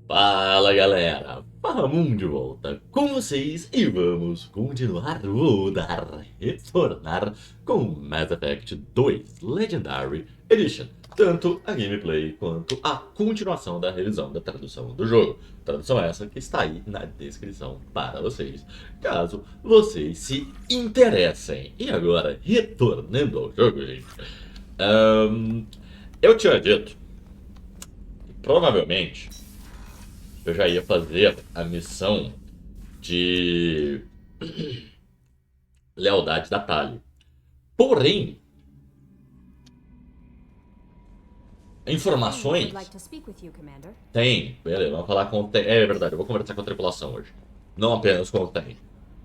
Fala galera, vamos de volta com vocês e vamos continuar, rodar, retornar com Mass Effect 2 Legendary Edition. Tanto a gameplay quanto a continuação da revisão da tradução do jogo. Tradução essa que está aí na descrição para vocês, caso vocês se interessem. E agora, retornando ao jogo, gente. Eu tinha dito que provavelmente eu já ia fazer a missão de lealdade da Tali. Porém, informações tem. Beleza, vamos falar com o THANE. É verdade, eu vou conversar com a tripulação hoje. Não apenas com o THANE.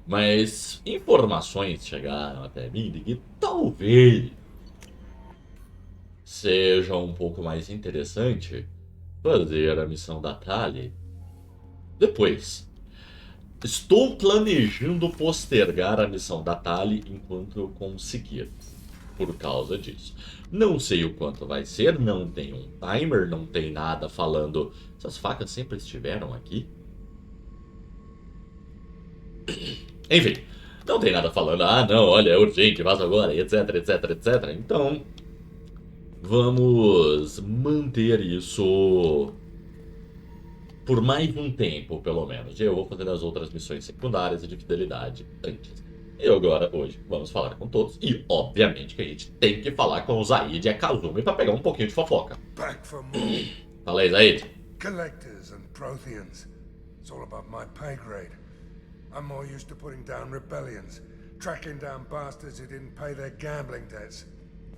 Mas informações chegaram até mim de que talvez seja um pouco mais interessante fazer a missão da Tali depois. Estou planejando postergar a missão da Tali enquanto eu conseguir, por causa disso. Não sei o quanto vai ser, não tem um timer, não tem nada falando. Essas facas sempre estiveram aqui? Enfim, não tem nada falando, ah não, olha, é urgente, vaza agora, etc, etc, etc. Então, vamos manter isso por mais um tempo, pelo menos. Eu vou fazer as outras missões secundárias e de fidelidade antes. E agora, hoje, vamos falar com todos. E, obviamente, que a gente tem que falar com o Zaid e a Kazumi pra pegar um pouquinho de fofoca. Back for more. Fala aí, Zaid. Collectors and Protheans. It's all above my pay grade. I'm more used to putting down rebellions, tracking down bastards who didn't pay their gambling debts.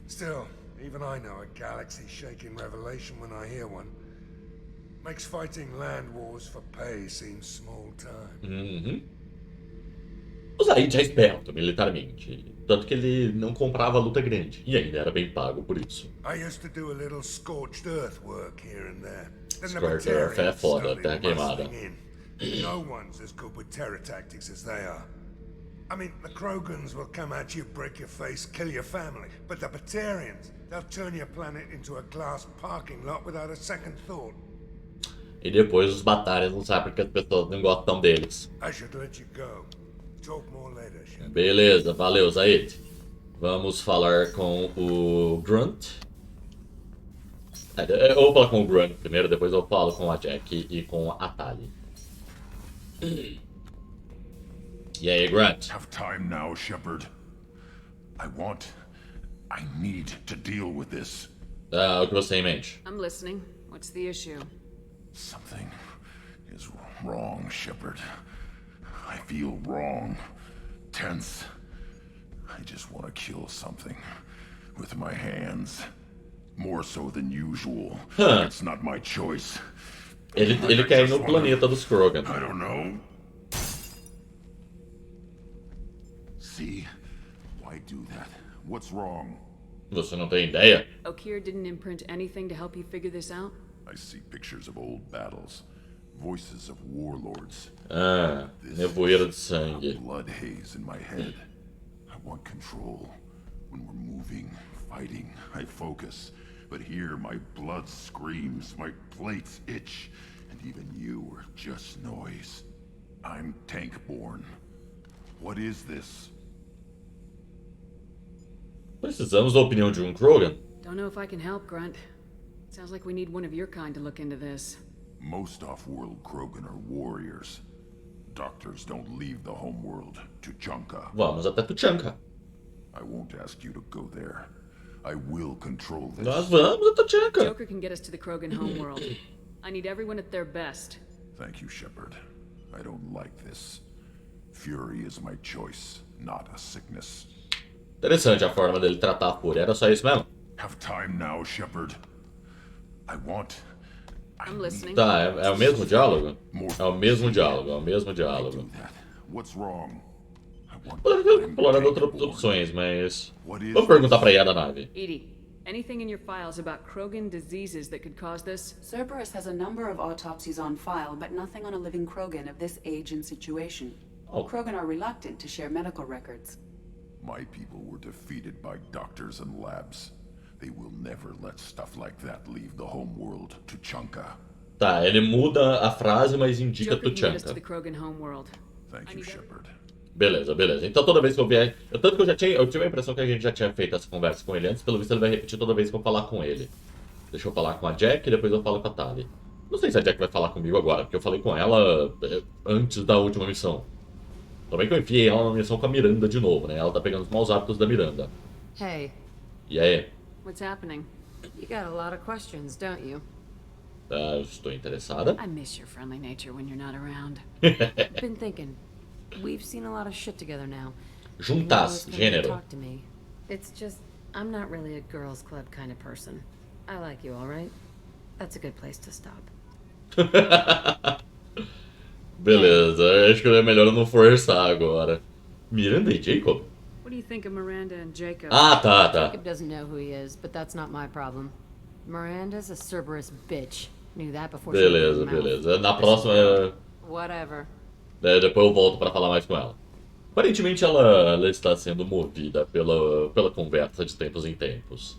Still, even I know a galaxy-shaking revelation when I hear one. Makes fighting land wars for pay seem small time. O Zaid é esperto militarmente. Tanto que ele não comprava luta grande. E ainda era bem pago por isso. I used to do a little scorched earth work here and there. Then the Scorched Earth é Batarians foda, started terra queimada. muscling in. No one's as good with terror tactics as they are. I mean, the Krogans will come at you, break your face, kill your family. But the Batarians, they'll turn your planet into a glass parking lot without a second thought. E depois os batalhas não sabem porque as pessoas não gostam deles. I should let you go. Talk more later, Shep. Beleza, valeu, Zaid. Vamos falar com o Grunt. Eu vou falar com o Grunt primeiro, depois eu falo com a Jack e com a Tali. E aí, Grunt? Have time now, Shepard. I need to deal with this. O que você tem em mente? I'm listening. What's the issue? Something is wrong, Shepard. I feel wrong, tense. I just want to kill something with my hands. More so than usual. It's not my choice. Ele quer ir no planeta dos Krogan. I don't know. See? Why do that? What's wrong? Você não tem ideia? Okeer didn't imprint anything to help you figure this out? I see pictures of old battles, voices of warlords. Nevoeiro de sangue. Blood haze in my head. I want control. When we're moving, fighting, I focus. But here my blood screams, my plates itch, and even you are just noise. I'm tank-born. What is this? Precisamos da opinião de um Krogan? Don't know if I can help, Grunt. Sounds like we need one of your kind to look into this. Most off-world Krogan are warriors. Doctors don't leave the homeworld to Tuchanka. Vamos até Tuchanka. I won't ask you to go there. I will control this. Nós vamos a Tuchanka. Joker can get us to the Krogan homeworld. I need everyone at their best. Thank you, Shepard. I don't like this. Fury is my choice, not a sickness. Interessante a forma dele tratar a Fúria. Era só isso mesmo? Have time now, Shepard. I'm listening. Tá, é o mesmo diálogo? É o mesmo diálogo, é o mesmo diálogo. What's wrong? Poderia ter explorado outras opções, mas... Vou perguntar pra IA da nave. Edie, anything in your files about Krogan diseases that could cause this? Cerberus has a number of autopsies on file, but nothing on a living Krogan of this age and situation. Oh. Krogan are reluctant to share medical records. My people were defeated by doctors and labs. They will never let stuff like that leave the homeworld to Tuchanka. Tá, ele muda a frase, mas indica Joker can get us to Tuchanka. the Krogan homeworld. Thank you, Shepard. Beleza, beleza. Então toda vez que eu vier. Tanto que eu tive a impressão que a gente já tinha feito essa conversa com ele antes, pelo visto ele vai repetir toda vez que eu falar com ele. Deixa eu falar com a Jack e depois eu falo com a Tali. Não sei se a Jack vai falar comigo agora, porque eu falei com ela antes da última missão. Também que eu enfiei ela na missão com a Miranda de novo, né? Ela tá pegando os maus hábitos da Miranda. Hey, E aí? What's happening? you got a lot of questions, don't you? Estou interessada. I miss your friendly nature when you're not around. I've been thinking. We've seen a lot of shit together now. You Juntas, always come to gênero. talk to me. It's just, I'm not really a girls' club kind of person. I like you, all right? That's a good place to stop. Beleza, acho que é melhor eu não forçar agora. Miranda e Jacob? What do you think of Miranda and Jacob? Ah, tá. Jacob doesn't know who he is, but that's not my problem. Miranda's a Cerberus bitch. Knew that before she opened Beleza, her mouth. beleza. Na próxima, Whatever. depois eu volto pra falar mais com ela. Aparentemente ela está sendo movida pela conversa de tempos em tempos.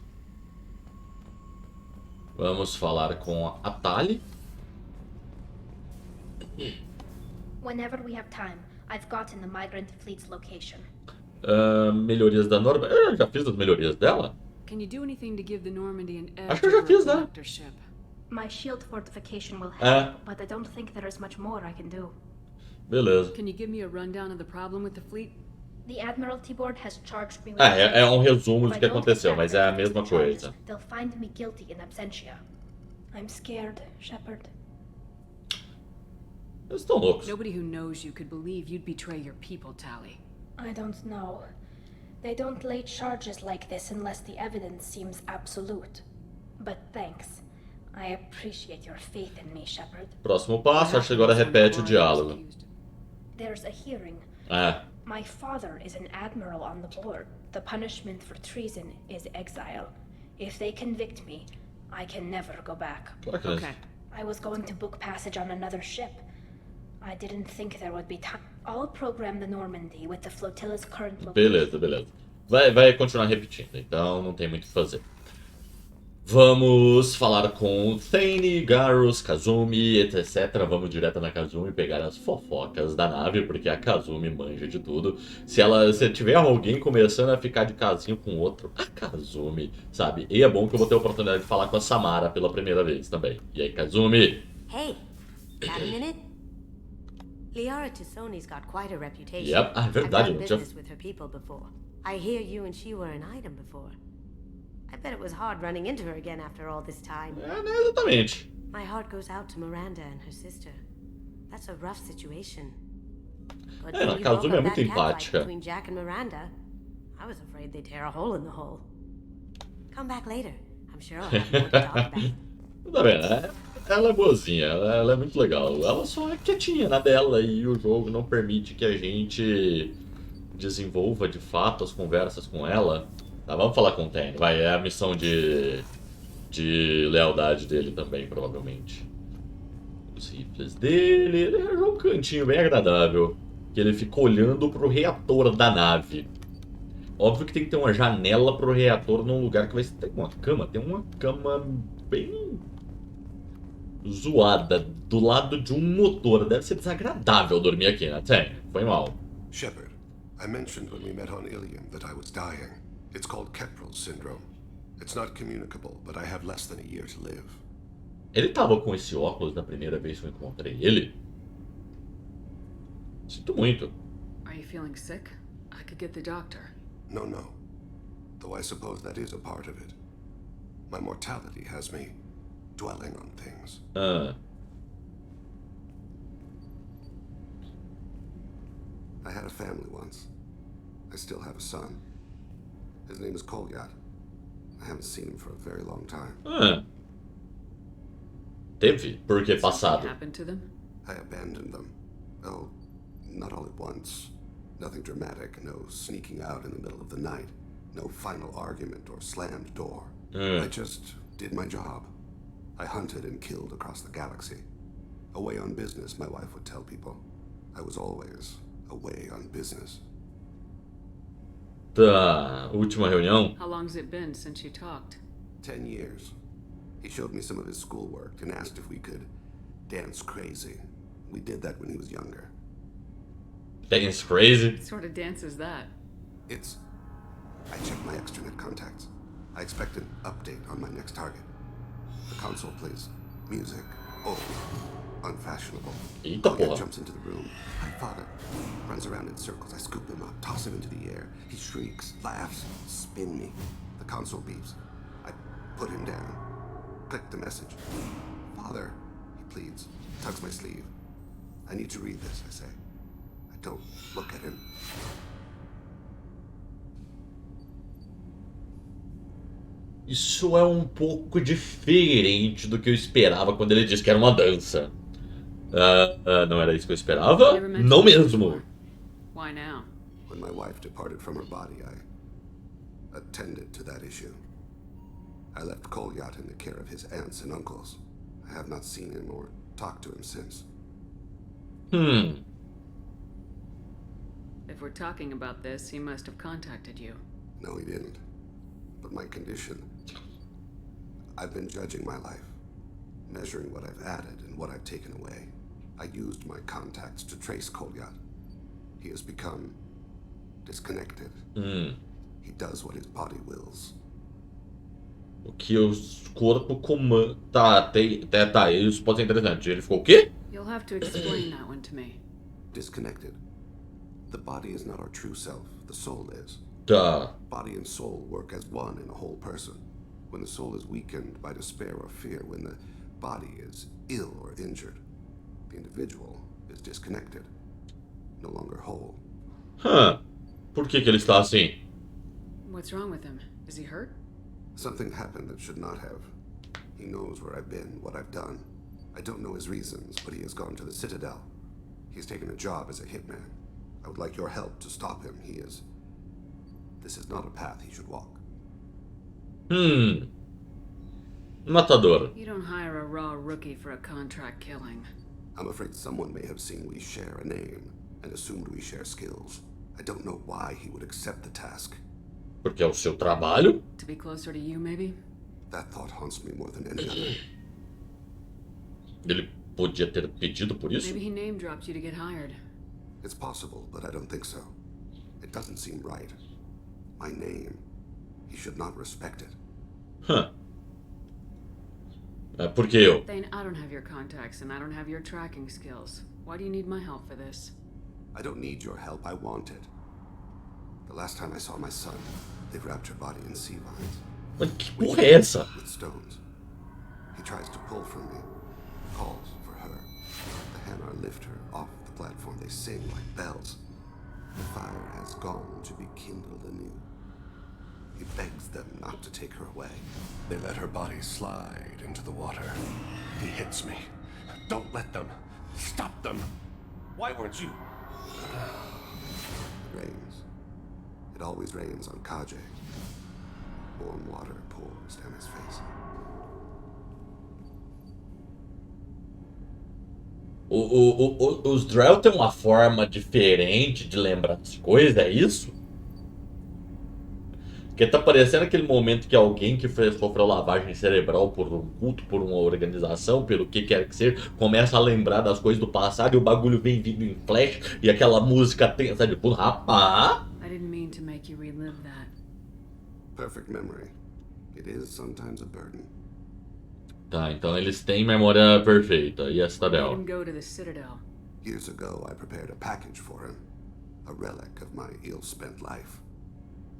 Vamos falar com a Tali. Whenever we have time, I've gotten the migrant fleet's location. Melhorias da Norma. Eu já fiz as melhorias dela? Can you do anything to give the Normandy an edge Acho que eu já over a fiz, né? collector ship? My shield fortification will Ah. help, but I don't think there is much more I can do. Beleza. Can you give me a rundown of the problem with the fleet? The Admiralty Board has charged me with... É um resumo If do I que don't aconteceu, get mas back é a to fix mesma the charges, coisa. They'll find me guilty in absentia. I'm scared, Shepard. Eles estão loucos. Nobody who knows you could believe you'd betray your people, Tali. I don't know. They don't lay charges like this unless the evidence seems absolute. But thanks. I appreciate your faith in me, Shepard. Próximo passo, acho que agora repete o diálogo. There's a hearing. É. My father is an admiral on the board. The punishment for treason is exile. If they convict me, I can never go back. Claro que Okay. I was going to book passage on another ship. I didn't think there would be time. I'll program the Normandy with the flotilla's current location. Beleza. Vai continuar repetindo, então não tem muito o que fazer. Vamos falar com Thane, Garrus, Kazumi, etc. Vamos direto na Kazumi pegar as fofocas da nave, porque a Kazumi manja de tudo. Se tiver alguém começando a ficar de casinho com outro, a Kazumi, sabe? E é bom que eu vou ter a oportunidade de falar com a Samara pela primeira vez também. E aí, Kazumi? Hey, got a minute? Liara Tusoni's got quite a reputation. Yep, I've verdade, done não tinha... business with her people before. I hear you and she were an item before. I bet it was hard running into her again after all this time. É, né, exatamente. My heart goes out to Miranda and her sister. That's a rough situation. But É, when a you Kazumi broke é up muito that catfight empática. between Jack and Miranda, I was afraid they'd tear a hole in the hole. Come back later. I'm sure I'll have more to talk about. Tá vendo? Ela é boazinha, ela é muito legal. Ela só é quietinha na dela e o jogo não permite que a gente desenvolva de fato as conversas com ela. Tá, vamos falar com o Ten, vai, é a missão de lealdade dele também, provavelmente. Os rifles dele, ele arranjou um cantinho bem agradável, que ele fica olhando pro reator da nave. Óbvio que tem que ter uma janela pro reator num lugar que vai ter uma cama, tem uma cama bem zoada do lado de um motor. Deve ser desagradável dormir aqui, né? Tem, foi mal. Shepard, I mentioned when we met on Ilium that I was dying. It's called Kepral's syndrome. It's not communicable, but I have less than a year to live. Ele tava com esse óculos na primeira vez que eu encontrei ele? Sinto muito. Are you feeling sick? I could get the doctor. No. Though I suppose that is a part of it. My mortality has me dwelling on things. I had a family once. I still have a son. His name is Kolyat. I haven't seen him for a very long time. Teve, porque Something passado. happened to them? I abandoned them. Oh, not all at once. Nothing dramatic, no sneaking out in the middle of the night, no final argument or slammed door. I just did my job. I hunted and killed across the galaxy. Away on business, my wife would tell people. I was always away on business. Da última reunião? How long's it been since you talked? 10 years. He showed me some of his schoolwork and asked if we could dance crazy. We did that when he was younger. Dance crazy? What sort of dance is that? It's... I checked my extranet contacts. I expect an update on my next target. The console plays music, old, unfashionable. Eita Koya porra. jumps into the room. My father runs around in circles. I scoop him up, toss him into the air. He shrieks, laughs, spin me. The console beeps. I put him down. Click the message. Father, he pleads, tugs my sleeve. I need to read this, I say. I don't look at him. Isso é um pouco diferente do que eu esperava quando ele disse que era uma dança. Não era isso que eu esperava? Não mesmo. Why now? When my wife departed from her body, I attended to that issue. I left Kolyat in the care of his aunts and uncles. I have not seen him or talked to him since. If we're talking about this, he must have contacted you. No, he didn't. But my condition... I've been judging my life, measuring what I've added and what I've taken away. I used my contacts to trace Kolyat. He has become disconnected. He does what his body wills. O que o corpo comanda. Tá, isso pode ser interessante. Ele ficou o quê? You'll have to explain that one to me. Disconnected. The body is not our true self. The soul is. Tá. Body and soul work as one in a whole person. When the soul is weakened by despair or fear, when the body is ill or injured, the individual is disconnected, no longer whole. Por que ele está assim? What's wrong with him? Is he hurt? Something happened that should not have. He knows where I've been, what I've done. I don't know his reasons, but he has gone to the Citadel. He's taken a job as a hitman. I would like your help to stop him. This is not a path he should walk. Matador. You don't hire a raw rookie for a contract killing. I'm afraid someone may have seen we share a name and assumed we share skills. I don't know why he would accept the task. Porque é o seu trabalho? To be closer to you, maybe? That thought haunts me more than any other. Ele podia ter pedido por isso? Maybe he name dropped you to get hired. It's possible, but I don't think so. It doesn't seem right. My name. He should not respect it. Por que eu? Thane, I don't have your contacts and I don't have your tracking skills. Why do you need my help for this? I don't need your help. I want it. The last time I saw my son, they wrapped your body in sea vines. Mas que porra é essa? With stones. He tries to pull from me. Calls for her. The Hanar lift her off the platform. They sing like bells. The fire has gone to be kindled anew. He begs them not to take her away. They let her body slide into the water. He hits me. Don't let them. Stop them. Why weren't you? It rains. It always rains on Kaje. Warm water pours down his face. Os Drell têm uma forma diferente de lembrar as coisas, é isso? Porque tá parecendo aquele momento que alguém que sofreu lavagem cerebral por um culto, por uma organização, pelo que quer que seja, começa a lembrar das coisas do passado e o bagulho vem vindo em flash e aquela música tensa de pulo. Rapaz! I didn't mean to make you relive that. Perfect memory. It is sometimes a burden. Tá, então eles têm memória perfeita. E a Made Citadel? him go to the Citadel. Years ago, I prepared a package for him. A relic of my ill-spent life.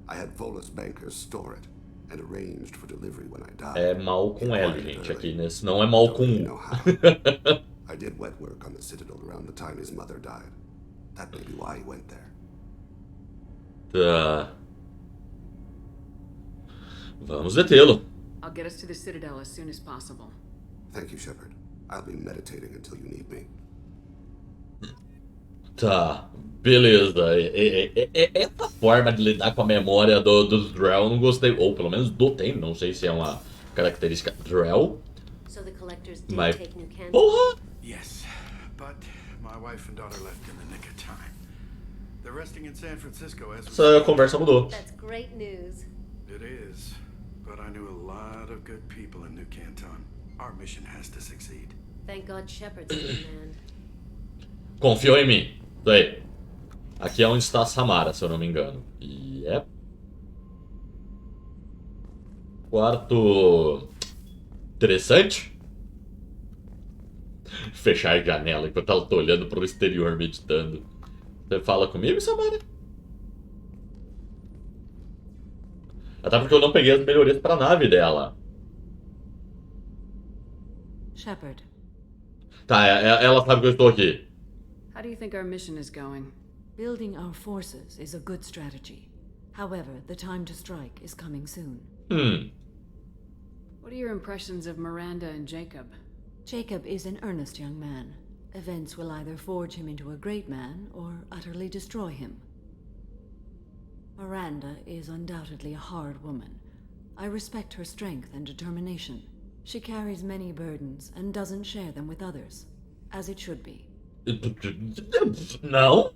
I had Volus bankers store it and arranged for delivery when I died. É mal com L, gente, aqui, né? Não é mal com Don't know how. I did wet work on the Citadel around the time his mother died. That may be why he went there. Tá. Vamos detê-lo. I'll get us to the Citadel as soon as possible. Thank you, Shepard. I'll be meditating until you need me. Tá, beleza. Essa forma de lidar com a memória dos Drell eu não gostei. Ou pelo menos do Thane, não sei se é uma característica Drell. So the collectors did Mas. take new cans. Porra! Yes, but my wife and daughter left in the nick of time. They're resting in San Francisco as we Essa conversa mudou. That's great news. It is, but I knew a lot of good people in New Canton. Our mission has to succeed. Thank God Shepard's a good man. Confiou em mim. Isso aí. Aqui é onde está a Samara, se eu não me engano. Yep. Quarto... interessante. Fechar a janela enquanto ela tá olhando pro exterior, meditando. Você fala comigo, Samara? Até porque eu não peguei as melhorias pra nave dela. Shepard. Tá, ela sabe que eu estou aqui. How do you think our mission is going? Building our forces is a good strategy. However, the time to strike is coming soon. What are your impressions of Miranda and Jacob? Jacob is an earnest young man. Events will either forge him into a great man or utterly destroy him. Miranda is undoubtedly a hard woman. I respect her strength and determination. She carries many burdens and doesn't share them with others, as it should be. Não?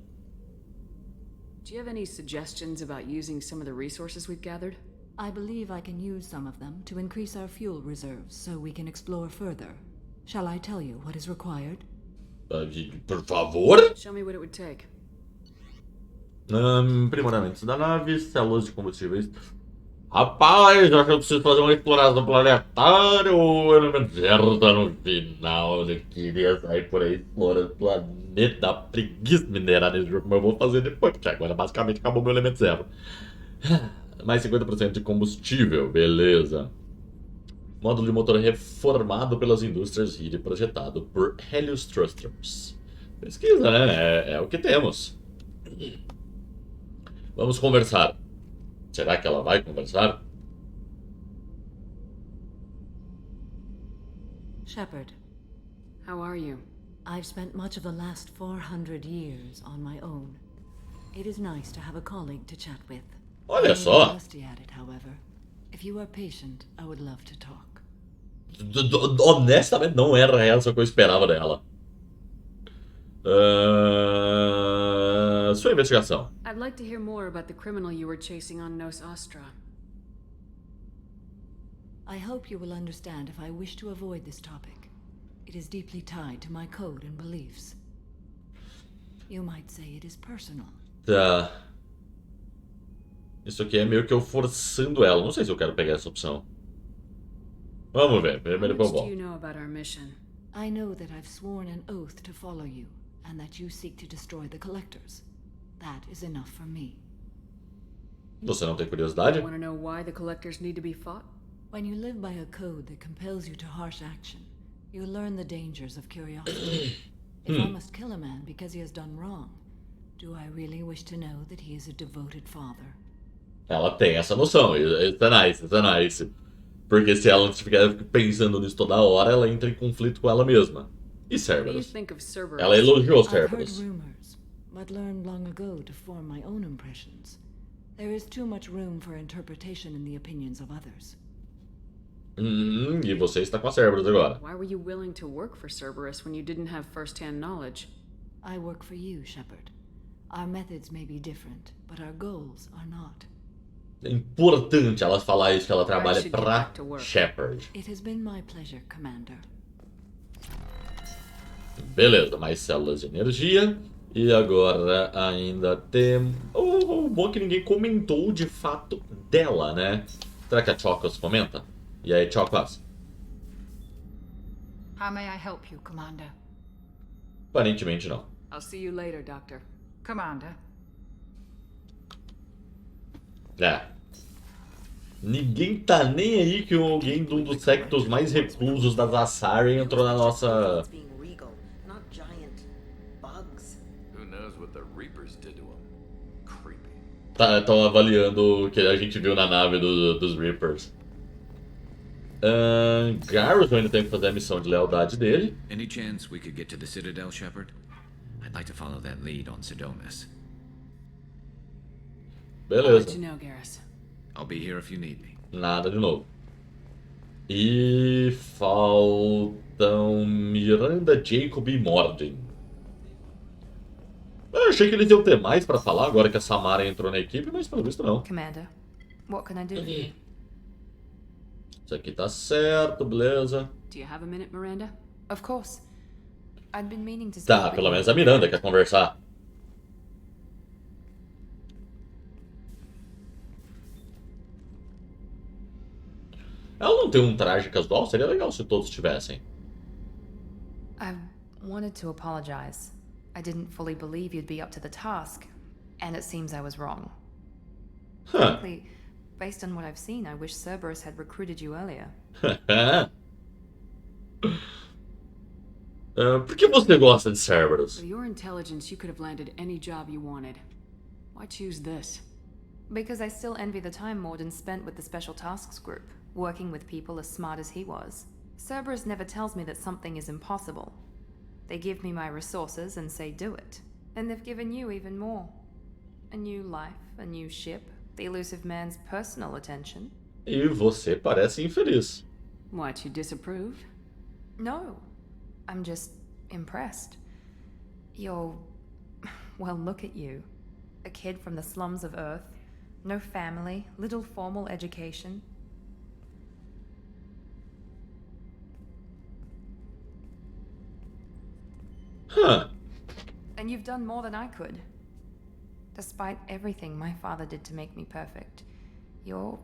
Do you have any suggestions about using some of the resources we've gathered? I believe I can use some of them to increase our fuel reserves so we can explore further. Shall I tell you what is required? Por favor? Show me what it would take. Aprimoramentos da nave, células de combustíveis. Rapaz, eu acho que eu preciso fazer uma exploração planetária. O elemento zero tá no final. Eu queria sair por aí explorando o planeta. Dá preguiça minerar nesse jogo, mas eu vou fazer depois, porque agora basicamente acabou meu elemento zero. Mais 50% de combustível, beleza. Módulo de motor reformado pelas indústrias e projetado por Helios Thrusters. Pesquisa, né? É o que temos. Vamos conversar. Será que ela vai conversar? Shepard. How are you? I've spent much of the last 400 years on my own. It is nice to have a colleague to chat with. Olha só. I'm rusty at it, however. If you are patient, I would love to talk. Honestamente, não era essa que eu esperava dela. Sua investigação. I'd like to hear more about the criminal you were chasing on Nos Astra. I hope you will understand if I wish to avoid this topic. It is deeply tied to my code and beliefs. You might say it is personal. Tá. Isso aqui é meio que eu forçando ela. Não sei se eu quero pegar essa opção. Vamos ver. Primeiro eu What vou. do you know about our mission? I know that I've sworn an oath to follow you, and that you seek to destroy the Collectors. That is enough for me. Você não tem curiosidade? Want to know why the collectors need to be fought? When you live by a code that compels you to harsh action, you learn the dangers of curiosity. If I must kill a man because he has done wrong, do I really wish to know that he is a devoted father? Ela tem essa noção. Isso é nice, isso é nice. Porque se ela ficar pensando nisso toda hora, ela entra em conflito com ela mesma. E Cerberus? Ela elogiou Cerberus. I've heard rumors, but learned long ago to form my own impressions. There is too much room for interpretation in the opinions of others. E você está com a Cerberus agora. Why were you willing to work for Cerberus when you didn't have first-hand knowledge? I work for you, Shepard. Our methods may be different, but our goals are not. É importante ela falar isso, que ela trabalha pra Shepard. It has been my pleasure, Commander. Beleza, mais células de energia. E agora ainda tem... O bom é que ninguém comentou de fato dela, né? Será que a Chocos comenta? E aí, Chocos? How may I help you, Commander? Aparentemente não. I'll see you later, Doctor. Commander. Ninguém tá nem aí que alguém de um dos sectos mais reclusos das Asari entrou na nossa... Estão avaliando o que a gente viu na nave dos Reapers. Garrus ainda tem que fazer a missão de lealdade dele. Any chance we could get to the Citadel, Shepard? I'd like to follow that lead on Sidonis. Beleza. I'll be here if you need me. Nada de novo. E faltam Miranda, Jacob e Morden. Eu achei que eles iam ter mais pra falar agora que a Samara entrou na equipe, mas pelo visto não. Commander, what can I do for you? Isso aqui tá certo, beleza. Do you have a minute, Miranda? Of course. I'd been meaning to Tá, pelo menos a Miranda quer conversar. Ela não tem um traje casual? Seria legal se todos tivessem. I wanted to apologize. I didn't fully believe you'd be up to the task, and it seems I was wrong. Frankly, based on what I've seen, I wish Cerberus had recruited you earlier. Por que você gosta de Cerberus? For your intelligence, you could have landed any job you wanted. Why choose this? Because I still envy the time Morden spent with the Special Tasks Group, working with people as smart as he was. Cerberus never tells me that something is impossible. They give me my resources and say do it. And they've given you even more. A new life, a new ship, the elusive man's personal attention. E você parece infeliz. What, you disapprove? No. I'm just impressed. You're... well, look at you. A kid from the slums of Earth. No family, little formal education. Huh. And you've done more than I could. Despite everything my father did to make me perfect, you're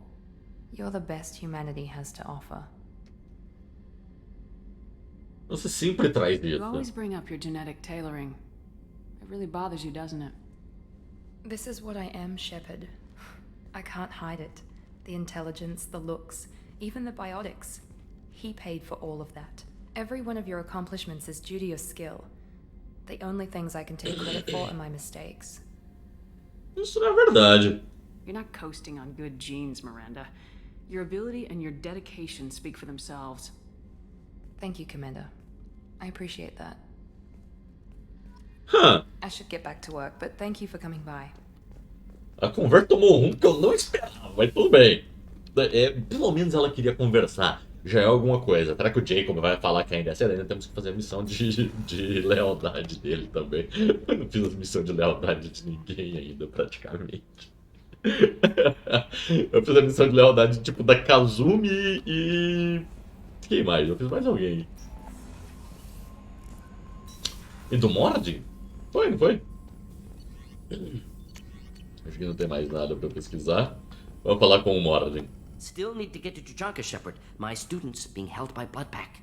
the best humanity has to offer. Você sempre traz You isso. always bring up your genetic tailoring. It really bothers you, doesn't it? This is what I am, Shepard. I can't hide it. The intelligence, the looks, even the biotics. He paid for all of that. Every one of your accomplishments is due to your skill. The only things I can take credit for are my mistakes. Isso não é verdade. You're not coasting on good genes, Miranda. Your ability and your dedication speak for themselves. Thank you, Commander. I appreciate that. Huh. I should get back to work, but thank you for coming by. A conversa tomou um que eu não esperava, mas tudo bem. Pelo menos ela queria conversar. Já é alguma coisa. Será que o Jacob vai falar que ainda é cedo? Ainda temos que fazer a missão de lealdade dele também. Eu não fiz a missão de lealdade de ninguém ainda, praticamente. Eu fiz a missão de lealdade tipo da Kazumi e... Quem mais? Eu fiz mais alguém. E do Mord? Foi, não foi? Acho que não tem mais nada pra pesquisar. Vamos falar com o Mord. Still need to get to Tuchanka, Shepard. My student's being held by Bloodpack.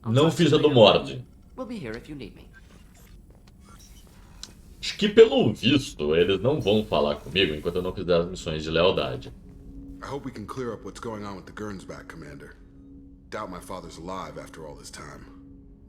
Não fiz a do Mord. We'll be here if you need me. Acho que pelo visto eles não vão falar comigo enquanto eu não fizer as missões de lealdade. I hope we can clear up what's going on with the Gernsback, Commander. Doubt my father's alive after all this time.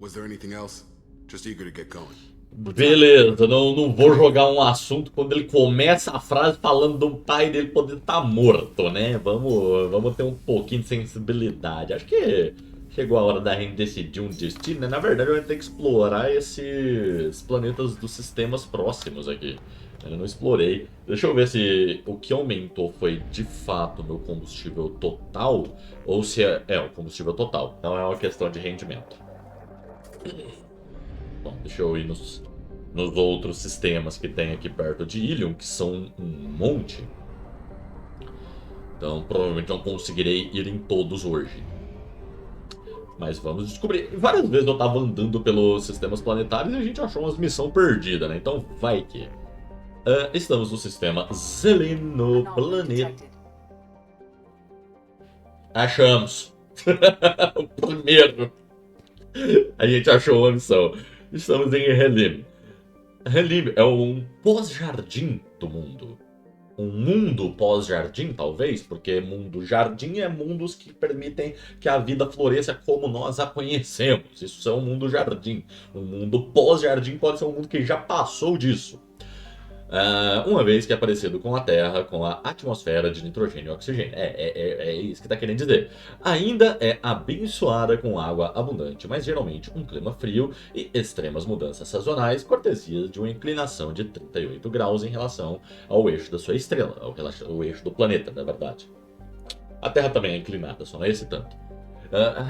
Was there anything else? Just eager to get going. Beleza, não vou jogar um assunto quando ele começa a frase falando do pai dele poder estar morto, né? Vamos ter um pouquinho de sensibilidade. Acho que chegou a hora da gente decidir um destino, né? Na verdade, eu vou ter que explorar esses planetas dos sistemas próximos aqui. Eu não explorei. Deixa eu ver se o que aumentou foi de fato o meu combustível total ou se é o combustível total. Não é uma questão de rendimento. Bom, deixa eu ir nos outros sistemas que tem aqui perto de Ilium, que são um monte. Então, provavelmente não conseguirei ir em todos hoje. Mas vamos descobrir. Várias vezes eu tava andando pelos sistemas planetários e a gente achou umas missões perdidas, né? Então, vai que... estamos no sistema Zeleno Planeta. Achamos. O primeiro. A gente achou uma missão. Estamos em Helim. Helim é um pós-jardim do mundo. Um mundo pós-jardim, talvez, porque mundo-jardim é mundos que permitem que a vida floresça como nós a conhecemos. Isso é um mundo-jardim. Um mundo pós-jardim pode ser um mundo que já passou disso. Uma vez que é parecido com a Terra, com a atmosfera de nitrogênio e oxigênio. É isso que está querendo dizer. Ainda é abençoada com água abundante, mas geralmente um clima frio e extremas mudanças sazonais, cortesias de uma inclinação de 38 graus em relação ao eixo da sua estrela, ao eixo do planeta, na verdade. A Terra também é inclinada, só não é esse tanto.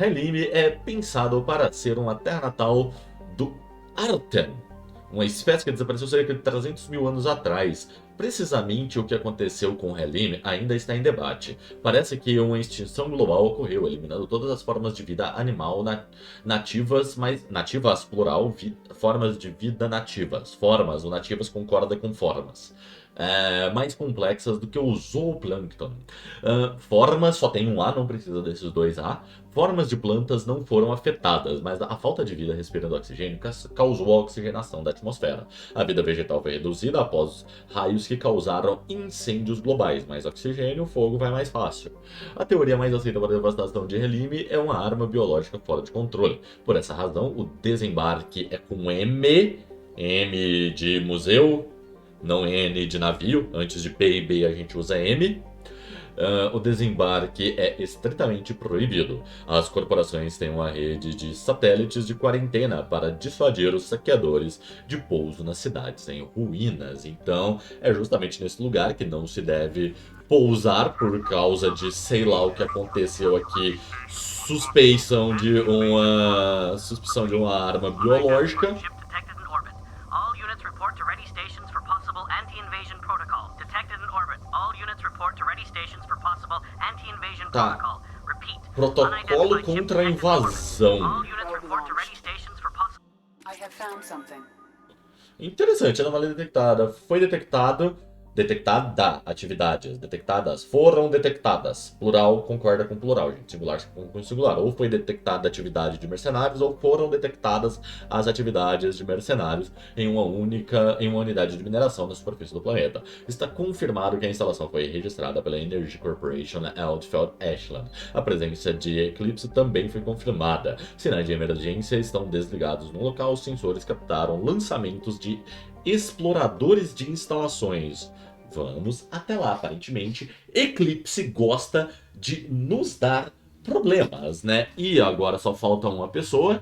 Helim é pensado para ser uma terra natal do Arten, uma espécie que desapareceu cerca de 300 mil anos atrás. Precisamente o que aconteceu com Helime ainda está em debate. Parece que uma extinção global ocorreu, eliminando todas as formas de vida animal nativas, mas nativas plural, formas de vida nativas. Formas, o nativas concorda com formas. Mais complexas do que o zooplâncton. Formas, só tem um A, não precisa desses dois A. Formas de plantas não foram afetadas, mas a falta de vida respirando oxigênio causou a oxigenação da atmosfera. A vida vegetal foi reduzida após raios que causaram incêndios globais. Mais oxigênio, o fogo vai mais fácil. A teoria mais aceita para a devastação de Helime é uma arma biológica fora de controle. Por essa razão, o desembarque é com M de museu, não N de navio. Antes de P e B a gente usa M. O desembarque é estritamente proibido. As corporações têm uma rede de satélites de quarentena para dissuadir os saqueadores de pouso nas cidades em ruínas. Então, é justamente nesse lugar que não se deve pousar por causa de sei lá o que aconteceu aqui. Suspeição de uma arma biológica. Tá. Protocolo contra a invasão. Interessante, anomalia detectada. Foi detectada atividades. Detectadas, foram detectadas. Plural concorda com plural, gente. Singular com singular. Ou foi detectada a atividade de mercenários, ou foram detectadas as atividades de mercenários em uma unidade de mineração na superfície do planeta. Está confirmado que a instalação foi registrada pela Energy Corporation Eldfeld Ashland. A presença de eclipse também foi confirmada. Sinais de emergência estão desligados no local. Os sensores captaram lançamentos de exploradores de instalações. Vamos até lá, aparentemente. Eclipse gosta de nos dar problemas, né? E agora só falta uma pessoa.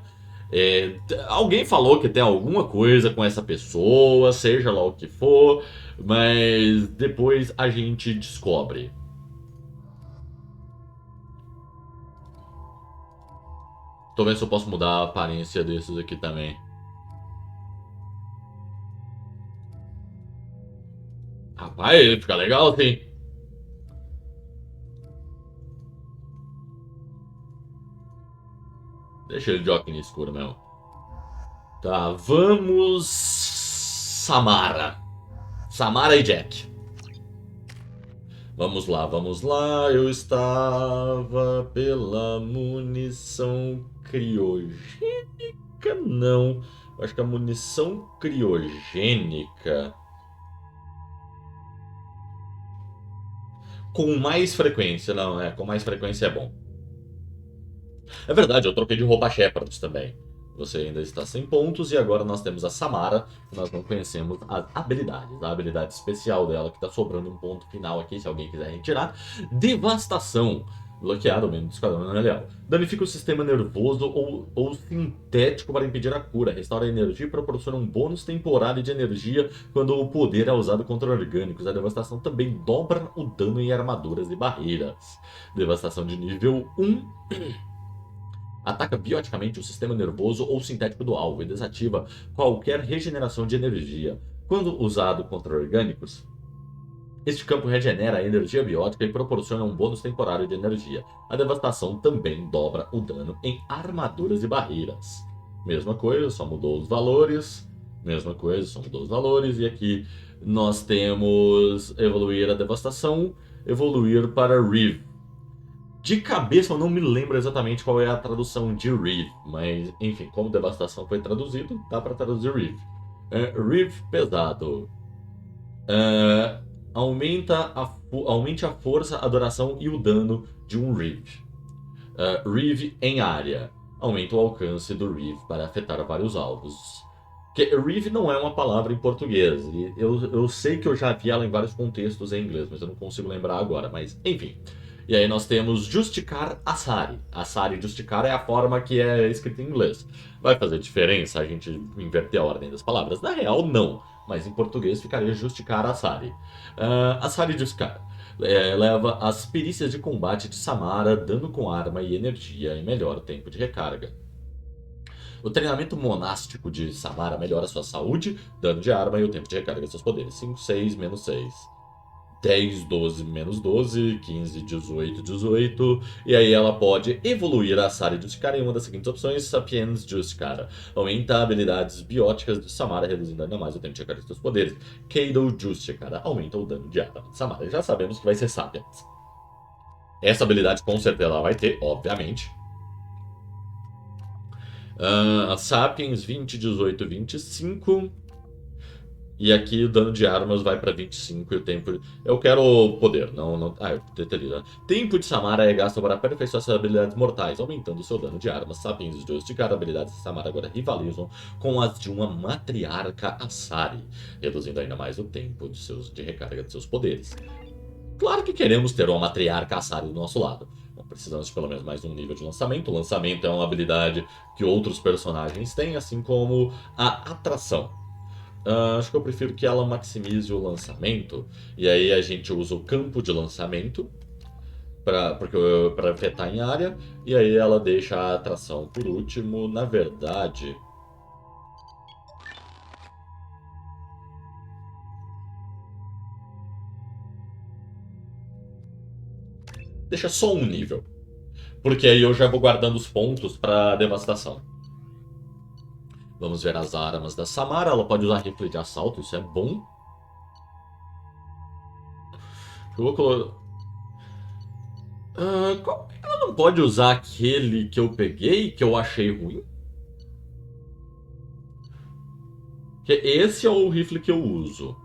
Alguém falou que tem alguma coisa com essa pessoa, seja lá o que for, mas depois a gente descobre. Tô vendo se eu posso mudar a aparência desses aqui também. Rapaz, ele fica legal, sim. Deixa ele de óculos escuro mesmo. Tá, vamos... Samara e Jack. Vamos lá. Eu estava pela munição criogênica? Não. Eu acho que a munição criogênica... Com mais frequência, não, com mais frequência é bom. É verdade, eu troquei de roupa Shepard também. Você ainda está sem pontos e agora nós temos a Samara, que nós não conhecemos as habilidades. A habilidade especial dela, que está sobrando um ponto final aqui, se alguém quiser retirar. Devastação. Bloqueado, membro do esquadrão não é leal. Danifica o sistema nervoso ou sintético para impedir a cura. Restaura a energia e proporciona um bônus temporário de energia quando o poder é usado contra orgânicos. A devastação também dobra o dano em armaduras e barreiras. Devastação de nível 1. Ataca bioticamente o sistema nervoso ou sintético do alvo e desativa qualquer regeneração de energia. Quando usado contra orgânicos, este campo regenera a energia biótica e proporciona um bônus temporário de energia. A devastação também dobra o dano em armaduras e barreiras. Mesma coisa, só mudou os valores. E aqui nós temos evoluir a devastação, evoluir para Reeve. De cabeça eu não me lembro exatamente qual é a tradução de Reeve, mas enfim, como devastação foi traduzido, dá para traduzir Reeve. Reeve pesado. Aumente a força, a duração e o dano de um Reeve. Reeve em área. Aumenta o alcance do Reeve para afetar vários alvos. Reeve não é uma palavra em português. E eu sei que eu já vi ela em vários contextos em inglês, mas eu não consigo lembrar agora. Mas enfim. E aí nós temos justicar Asari. Asari justicar é a forma que é escrita em inglês. Vai fazer diferença a gente inverter a ordem das palavras? Na real, não. Mas em português ficaria justicar Asari. Asari justicar. Leva as perícias de combate de Samara, dano com arma e energia e melhor tempo de recarga. O treinamento monástico de Samara melhora sua saúde, dano de arma e o tempo de recarga de seus poderes. 5, 6, menos 6. 10, 12, menos 12, 15, 18, 18. E aí ela pode evoluir a Sari Justicara em uma das seguintes opções: Sapiens Justicara. Aumenta habilidades bióticas de Samara, reduzindo ainda mais o tempo de recarga de seus poderes. Keido Justicara. Aumenta o dano de arma de Samara. Já sabemos que vai ser Sapiens. Essa habilidade com certeza ela vai ter, obviamente. A Sapiens 20, 18, 25. E aqui o dano de armas vai para 25 e o tempo... Eu quero o poder, não... Ah, eu detalhei. Tempo de Samara é gasto para aperfeiçoar suas habilidades mortais, aumentando seu dano de armas. Sapiens Justicara, habilidades de Samara agora rivalizam com as de uma matriarca Asari, reduzindo ainda mais o tempo de recarga de seus poderes. Claro que queremos ter uma matriarca Asari do nosso lado. Bom, precisamos de pelo menos mais um nível de lançamento. O lançamento é uma habilidade que outros personagens têm, assim como a atração. Acho que eu prefiro que ela maximize o lançamento. E aí a gente usa o campo de lançamento para afetar em área. E aí ela deixa a atração por último. Na verdade... Deixa só um nível. Porque aí eu já vou guardando os pontos para devastação. Vamos ver as armas da Samara. Ela pode usar rifle de assalto, isso é bom. Eu vou colocar... ela não pode usar aquele que eu peguei, que eu achei ruim? Que esse é o rifle que eu uso.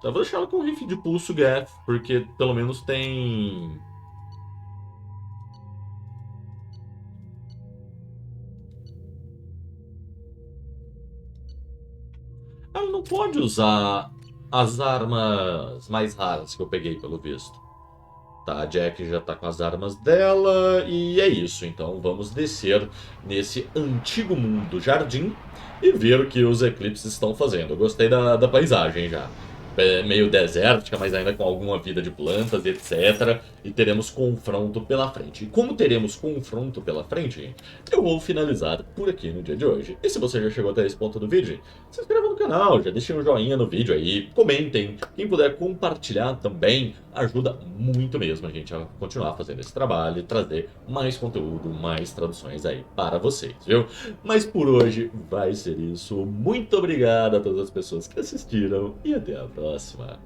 Eu vou deixar ela com o rifle de pulso Gaff, porque pelo menos tem... Ela não pode usar as armas mais raras que eu peguei, pelo visto. Tá, a Jack já tá com as armas dela e é isso. Então vamos descer nesse antigo mundo jardim e ver o que os eclipses estão fazendo. Eu gostei da paisagem já. É meio desértica, mas ainda com alguma vida de plantas, etc. E teremos confronto pela frente. E como teremos confronto pela frente, eu vou finalizar por aqui no dia de hoje. E se você já chegou até esse ponto do vídeo, se inscreva no canal, já deixem um joinha no vídeo aí, comentem. Quem puder compartilhar também ajuda muito mesmo a gente a continuar fazendo esse trabalho e trazer mais conteúdo, mais traduções aí para vocês, viu? Mas por hoje vai ser isso. Muito obrigado a todas as pessoas que assistiram e até a próxima.